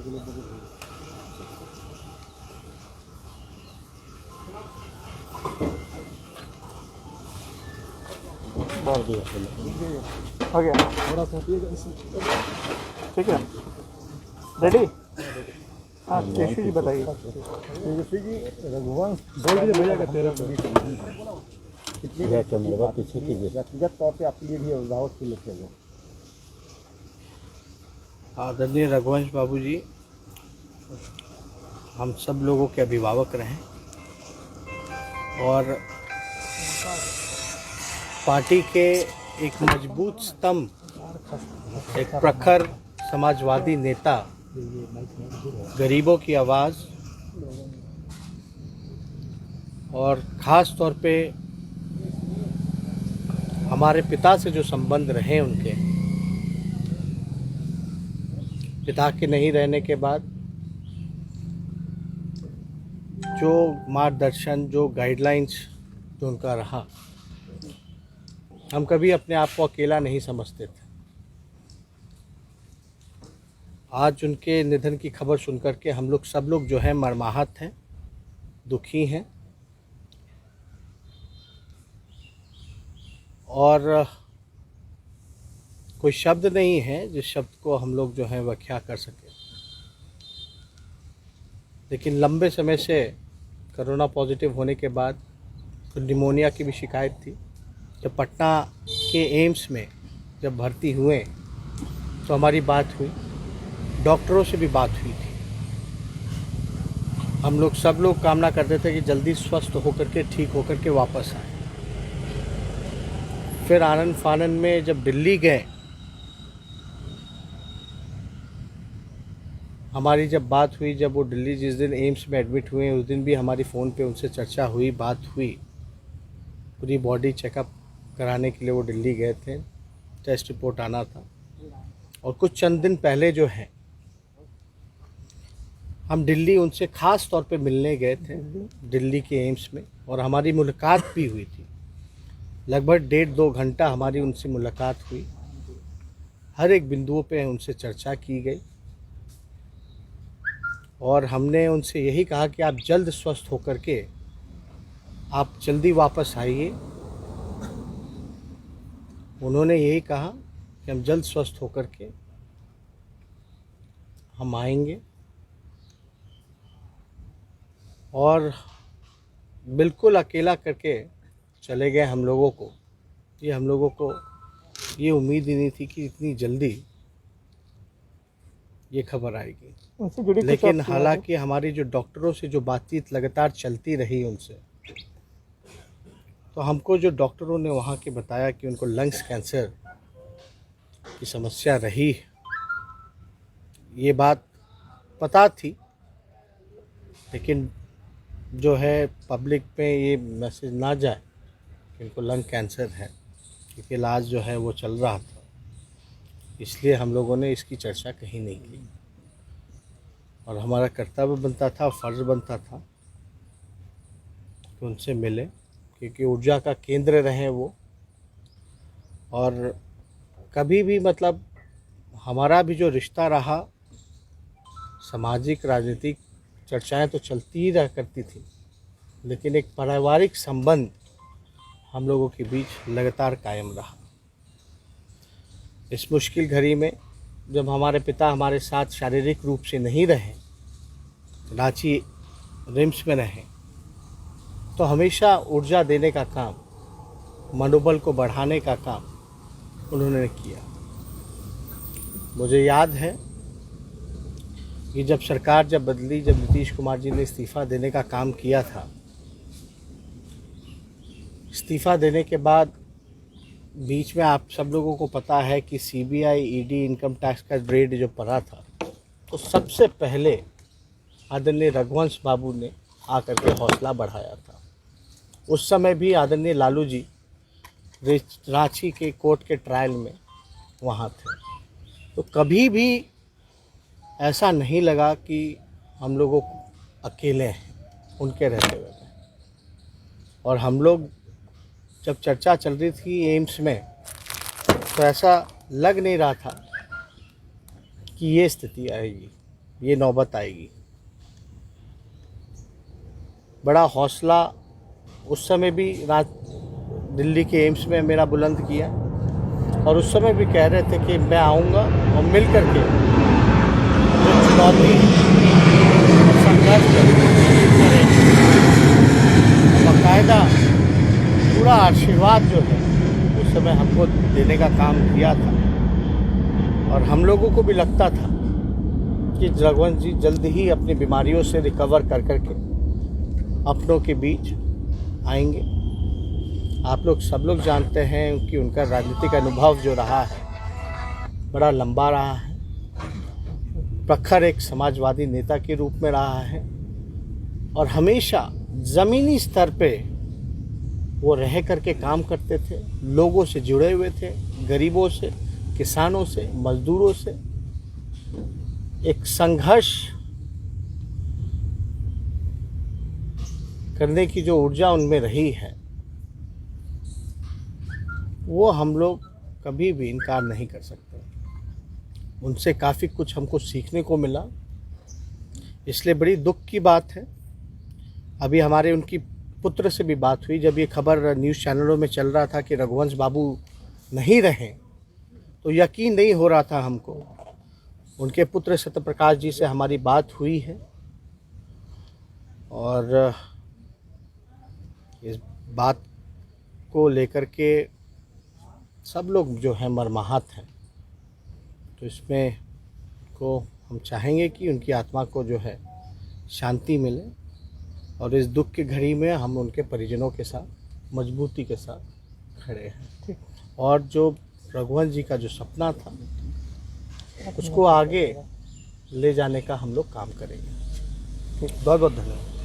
हो गया, थोड़ा सा ठीक है, रेडी। हाँ केशु जी बताइए। तेजस्वी जी, रघुवंश बोल दीजिए भैया का 13 पीछे कीजिए, व्यक्तिगत तौर पे आपके लिए भी अभिभावक के लिखे हुए। आदरणीय रघुवंश बाबू जी हम सब लोगों के अभिभावक रहें और पार्टी के एक मजबूत स्तंभ, एक प्रखर समाजवादी नेता, गरीबों की आवाज़ और ख़ास तौर पे हमारे पिता से जो संबंध रहे, उनके पिता के नहीं रहने के बाद जो मार्गदर्शन, जो गाइडलाइंस जो उनका रहा, हम कभी अपने आप को अकेला नहीं समझते थे। आज उनके निधन की खबर सुनकर के हम लोग सब लोग जो है मर्माहत हैं, दुखी हैं और कोई शब्द नहीं है जिस शब्द को हम लोग जो है व्याख्या कर सकें। लेकिन लंबे समय से कोरोना पॉजिटिव होने के बाद तो निमोनिया की भी शिकायत थी। जब पटना के एम्स में जब भर्ती हुए तो हमारी बात हुई, डॉक्टरों से भी बात हुई थी। हम लोग सब लोग कामना करते थे कि जल्दी स्वस्थ होकर के, ठीक होकर के वापस आए। फिर आनंद फानन में जब दिल्ली गए, हमारी जब बात हुई, जब वो दिल्ली जिस दिन एम्स में एडमिट हुए उस दिन भी हमारी फ़ोन पे उनसे चर्चा हुई, बात हुई। पूरी बॉडी चेकअप कराने के लिए वो दिल्ली गए थे, टेस्ट रिपोर्ट आना था। और कुछ चंद दिन पहले जो है हम दिल्ली उनसे ख़ास तौर पे मिलने गए थे, दिल्ली के एम्स में, और हमारी मुलाकात भी हुई थी। लगभग 1.5-2 घंटा हमारी उनसे मुलाकात हुई। हर एक बिंदुओं पे उनसे चर्चा की गई और हमने उनसे यही कहा कि आप जल्द स्वस्थ होकर के आप जल्दी वापस आइए। उन्होंने यही कहा कि हम जल्द स्वस्थ होकर के हम आएंगे और बिल्कुल अकेला करके चले गए हम लोगों को। ये हम लोगों को ये उम्मीद ही नहीं थी कि इतनी जल्दी ये खबर आएगी। लेकिन हालांकि हमारी जो डॉक्टरों से जो बातचीत लगातार चलती रही उनसे, तो हमको जो डॉक्टरों ने वहाँ के बताया कि उनको लंग्स कैंसर की समस्या रही, ये बात पता थी। लेकिन जो है पब्लिक पे ये मैसेज ना जाए कि उनको लंग कैंसर है, क्योंकि इलाज जो है वो चल रहा था, इसलिए हम लोगों ने इसकी चर्चा कहीं नहीं की। और हमारा कर्तव्य बनता था, फ़र्ज़ बनता था कि उनसे मिले, क्योंकि ऊर्जा का केंद्र रहे वो। और कभी भी मतलब हमारा भी जो रिश्ता रहा, सामाजिक राजनीतिक चर्चाएं तो चलती ही रह करती थी, लेकिन एक पारिवारिक संबंध हम लोगों के बीच लगातार कायम रहा। इस मुश्किल घड़ी में जब हमारे पिता हमारे साथ शारीरिक रूप से नहीं रहे, रांची रिम्स में रहे, तो हमेशा ऊर्जा देने का काम, मनोबल को बढ़ाने का काम उन्होंने किया। मुझे याद है कि जब सरकार जब बदली, जब नीतीश कुमार जी ने इस्तीफ़ा देने का काम किया था, इस्तीफ़ा देने के बाद बीच में आप सब लोगों को पता है कि सीबीआई, ईडी, इनकम टैक्स का रेड जो पड़ा था, तो सबसे पहले आदरणीय रघुवंश बाबू ने आकर के हौसला बढ़ाया था। उस समय भी आदरणीय लालू जी रांची के कोर्ट के ट्रायल में वहाँ थे। तो कभी भी ऐसा नहीं लगा कि हम लोगों को अकेले हैं उनके रहते हुए। और हम लोग जब चर्चा चल रही थी एम्स में, तो ऐसा लग नहीं रहा था कि ये स्थिति आएगी। ये नौबत आएगी। बड़ा हौसला उस समय भी दिल्ली के एम्स में मेरा बुलंद किया, और उस समय भी कह रहे थे कि मैं आऊँगा और मिल कर के जो चुनौती और संघर्ष करेंगे। बाकायदा पूरा आशीर्वाद जो है उस समय हमको देने का काम किया था, और हम लोगों को भी लगता था कि रघुवंश जी जल्द ही अपनी बीमारियों से रिकवर कर करके अपनों के बीच आएंगे। आप लोग सब लोग जानते हैं कि उनका राजनीतिक अनुभव जो रहा है बड़ा लंबा रहा है। प्रखर एक समाजवादी नेता के रूप में रहा है, और हमेशा ज़मीनी स्तर पे वो रह करके काम करते थे, लोगों से जुड़े हुए थे, गरीबों से, किसानों से, मजदूरों से। एक संघर्ष करने की जो ऊर्जा उनमें रही है वो हम लोग कभी भी इनकार नहीं कर सकते। उनसे काफ़ी कुछ हमको सीखने को मिला, इसलिए बड़ी दुख की बात है। अभी हमारे उनकी पुत्र से भी बात हुई, जब ये खबर न्यूज़ चैनलों में चल रहा था कि रघुवंश बाबू नहीं रहे, तो यकीन नहीं हो रहा था हमको। उनके पुत्र सत्यप्रकाश जी से हमारी बात हुई है, और इस बात को लेकर के सब लोग जो हैं मर्माहत हैं। तो इसमें को हम चाहेंगे कि उनकी आत्मा को जो है शांति मिले, और इस दुख की घड़ी में हम उनके परिजनों के साथ मजबूती के साथ खड़े हैं, और जो रघुवंश जी का जो सपना था उसको आगे ले जाने का हम लोग काम करेंगे। बहुत बहुत धन्यवाद।